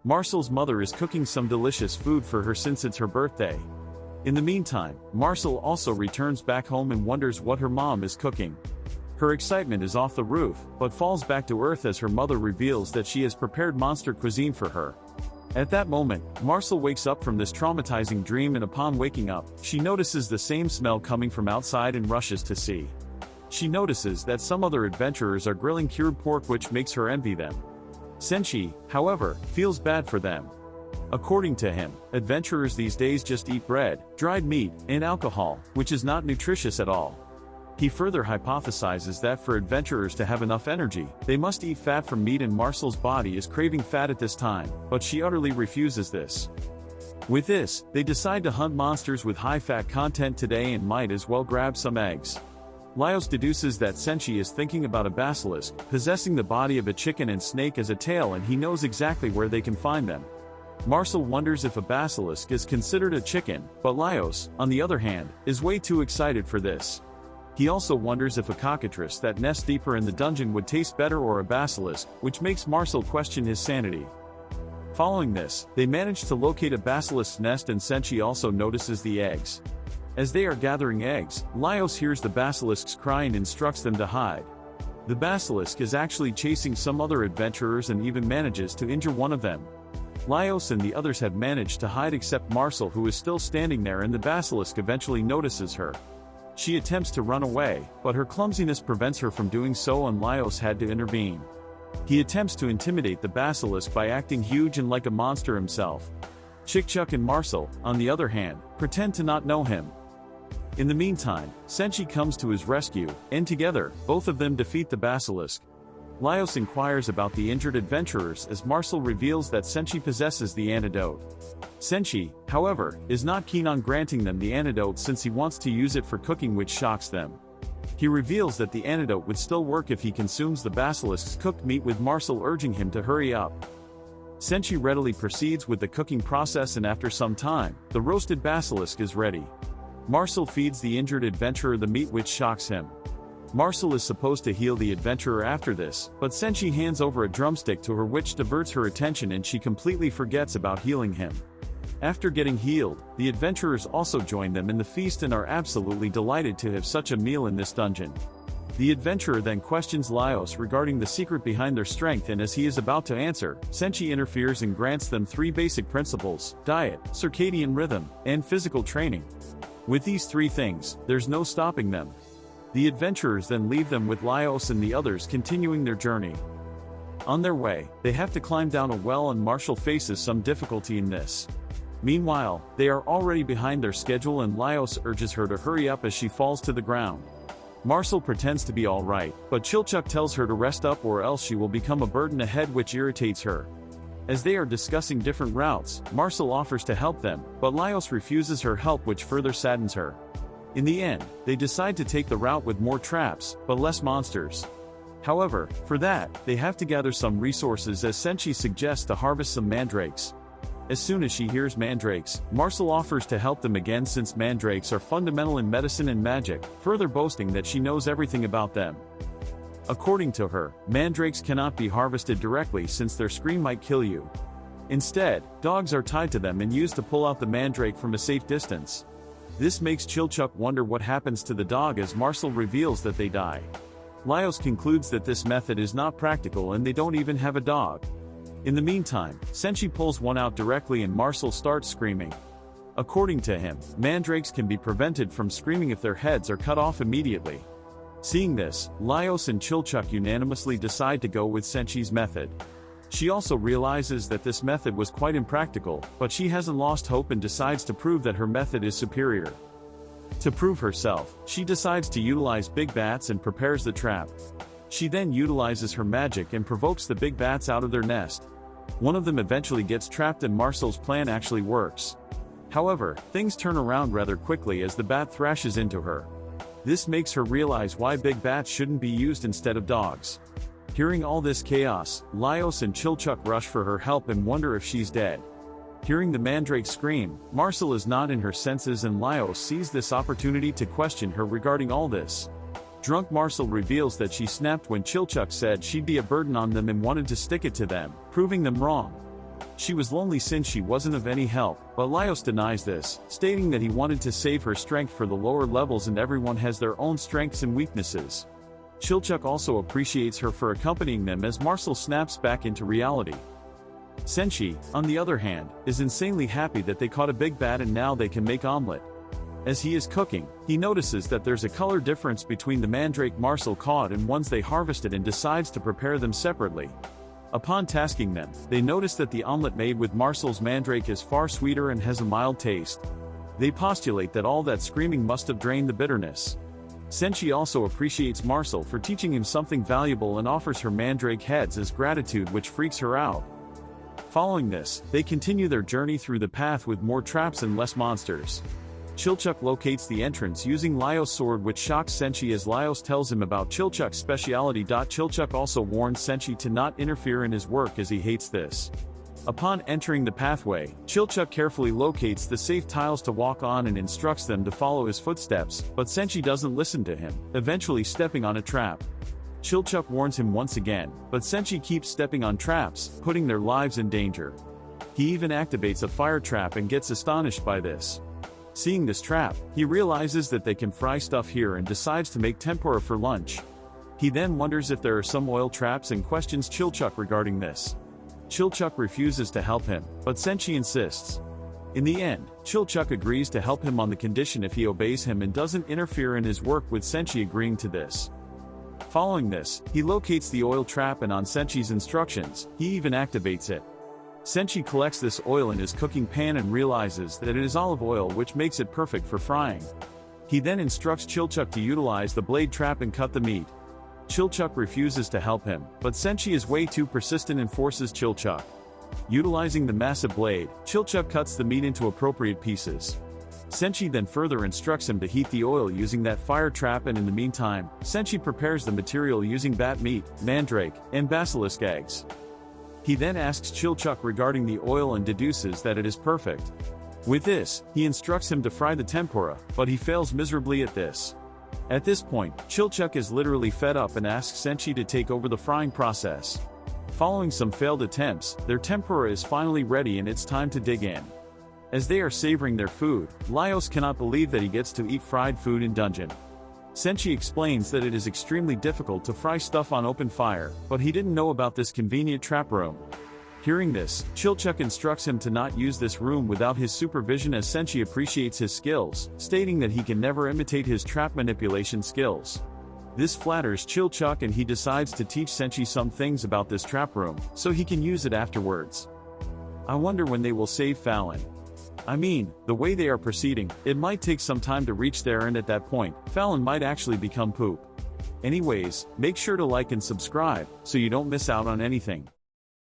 Marcel's mother is cooking some delicious food for her since it's her birthday. In the meantime, Marcel also returns back home and wonders what her mom is cooking. Her excitement is off the roof, but falls back to earth as her mother reveals that she has prepared monster cuisine for her. At that moment, Marcel wakes up from this traumatizing dream, and upon waking up, she notices the same smell coming from outside and rushes to see. She notices that some other adventurers are grilling cured pork, which makes her envy them. Senshi, however, feels bad for them. According to him, adventurers these days just eat bread, dried meat, and alcohol, which is not nutritious at all. He further hypothesizes that for adventurers to have enough energy, they must eat fat from meat, and Marcel's body is craving fat at this time, but she utterly refuses this. With this, they decide to hunt monsters with high fat content today and might as well grab some eggs. Laios deduces that Senshi is thinking about a basilisk, possessing the body of a chicken and snake as a tail, and he knows exactly where they can find them. Marcel wonders if a basilisk is considered a chicken, but Laios, on the other hand, is way too excited for this. He also wonders if a cockatrice that nests deeper in the dungeon would taste better, or a basilisk, which makes Marcel question his sanity. Following this, they manage to locate a basilisk's nest, and Senshi also notices the eggs. As they are gathering eggs, Laios hears the basilisks cry and instructs them to hide. The basilisk is actually chasing some other adventurers and even manages to injure one of them. Laios and the others have managed to hide except Marcel, who is still standing there, and the basilisk eventually notices her. She attempts to run away, but her clumsiness prevents her from doing so, and Laios had to intervene. He attempts to intimidate the basilisk by acting huge and like a monster himself. Chick-Chuck and Marcel, on the other hand, pretend to not know him. In the meantime, Senshi comes to his rescue, and together, both of them defeat the basilisk. Laios inquires about the injured adventurers as Marcel reveals that Senshi possesses the antidote. Senshi, however, is not keen on granting them the antidote since he wants to use it for cooking, which shocks them. He reveals that the antidote would still work if he consumes the basilisk's cooked meat, with Marcel urging him to hurry up. Senshi readily proceeds with the cooking process, and after some time, the roasted basilisk is ready. Marcel feeds the injured adventurer the meat, which shocks him. Marcel is supposed to heal the adventurer after this, but Senshi hands over a drumstick to her, which diverts her attention, and she completely forgets about healing him. After getting healed, the adventurers also join them in the feast and are absolutely delighted to have such a meal in this dungeon. The adventurer then questions Laios regarding the secret behind their strength, and as he is about to answer, Senshi interferes and grants them 3 basic principles: diet, circadian rhythm, and physical training. With these 3 things, there's no stopping them. The adventurers then leave them with Laios and the others, continuing their journey. On their way, they have to climb down a well, and Marcel faces some difficulty in this. Meanwhile, they are already behind their schedule, and Laios urges her to hurry up as she falls to the ground. Marcel pretends to be alright, but Chick-Chuck tells her to rest up or else she will become a burden ahead, which irritates her. As they are discussing different routes, Marcel offers to help them, but Laios refuses her help, which further saddens her. In the end, they decide to take the route with more traps, but less monsters. However, for that, they have to gather some resources, as Senshi suggests to harvest some mandrakes. As soon as she hears mandrakes, Marcel offers to help them again, since mandrakes are fundamental in medicine and magic, further boasting that she knows everything about them. According to her, mandrakes cannot be harvested directly since their scream might kill you. Instead, dogs are tied to them and used to pull out the mandrake from a safe distance. This makes Chick-Chuck wonder what happens to the dog, as Marcel reveals that they die. Laios concludes that this method is not practical and they don't even have a dog. In the meantime, Senshi pulls one out directly and Marcel starts screaming. According to him, mandrakes can be prevented from screaming if their heads are cut off immediately. Seeing this, Laios and Chick-Chuck unanimously decide to go with Senshi's method. She also realizes that this method was quite impractical, but she hasn't lost hope and decides to prove that her method is superior. To prove herself, she decides to utilize big bats and prepares the trap. She then utilizes her magic and provokes the big bats out of their nest. One of them eventually gets trapped and Marcel's plan actually works. However, things turn around rather quickly as the bat thrashes into her. This makes her realize why big bats shouldn't be used instead of dogs. Hearing all this chaos, Laios and Chick-Chuck rush for her help and wonder if she's dead. Hearing the mandrake scream, Marcel is not in her senses and Laios sees this opportunity to question her regarding all this. Drunk Marcel reveals that she snapped when Chick-Chuck said she'd be a burden on them and wanted to stick it to them, proving them wrong. She was lonely since she wasn't of any help, but Laios denies this, stating that he wanted to save her strength for the lower levels and everyone has their own strengths and weaknesses. Chilchuk also appreciates her for accompanying them as Marcel snaps back into reality. Senshi, on the other hand, is insanely happy that they caught a big bat and now they can make omelette. As he is cooking, he notices that there's a color difference between the mandrake Marcel caught and ones they harvested and decides to prepare them separately. Upon tasking them, they notice that the omelette made with Marcel's mandrake is far sweeter and has a mild taste. They postulate that all that screaming must have drained the bitterness. Senshi also appreciates Marcel for teaching him something valuable and offers her mandrake heads as gratitude, which freaks her out. Following this, they continue their journey through the path with more traps and less monsters. Chilchuk locates the entrance using Laios' sword, which shocks Senshi as Laios tells him about Chilchuk's speciality. Chilchuk also warns Senshi to not interfere in his work as he hates this. Upon entering the pathway, Chilchuk carefully locates the safe tiles to walk on and instructs them to follow his footsteps, but Senshi doesn't listen to him, eventually stepping on a trap. Chilchuk warns him once again, but Senshi keeps stepping on traps, putting their lives in danger. He even activates a fire trap and gets astonished by this. Seeing this trap, he realizes that they can fry stuff here and decides to make tempura for lunch. He then wonders if there are some oil traps and questions Chilchuk regarding this. Chilchuk refuses to help him, but Senshi insists. In the end, Chilchuk agrees to help him on the condition if he obeys him and doesn't interfere in his work, with Senshi agreeing to this. Following this, he locates the oil trap and on Senshi's instructions, he even activates it. Senshi collects this oil in his cooking pan and realizes that it is olive oil, which makes it perfect for frying. He then instructs Chilchuk to utilize the blade trap and cut the meat. Chilchuk refuses to help him, but Senshi is way too persistent and forces Chilchuk. Utilizing the massive blade, Chilchuk cuts the meat into appropriate pieces. Senshi then further instructs him to heat the oil using that fire trap, and in the meantime, Senshi prepares the material using bat meat, mandrake, and basilisk eggs. He then asks Chilchuk regarding the oil and deduces that it is perfect. With this, he instructs him to fry the tempura, but he fails miserably at this. At this point, Chilchuk is literally fed up and asks Senshi to take over the frying process. Following some failed attempts, their tempura is finally ready and it's time to dig in. As they are savoring their food, Laios cannot believe that he gets to eat fried food in dungeon. Senshi explains that it is extremely difficult to fry stuff on open fire, but he didn't know about this convenient trap room. Hearing this, Chilchuk instructs him to not use this room without his supervision, as Senshi appreciates his skills, stating that he can never imitate his trap manipulation skills. This flatters Chilchuk and he decides to teach Senshi some things about this trap room, so he can use it afterwards. I wonder when they will save Fallon. I mean, the way they are proceeding, it might take some time to reach there, and at that point, Fallon might actually become poop. Anyways, make sure to like and subscribe, so you don't miss out on anything.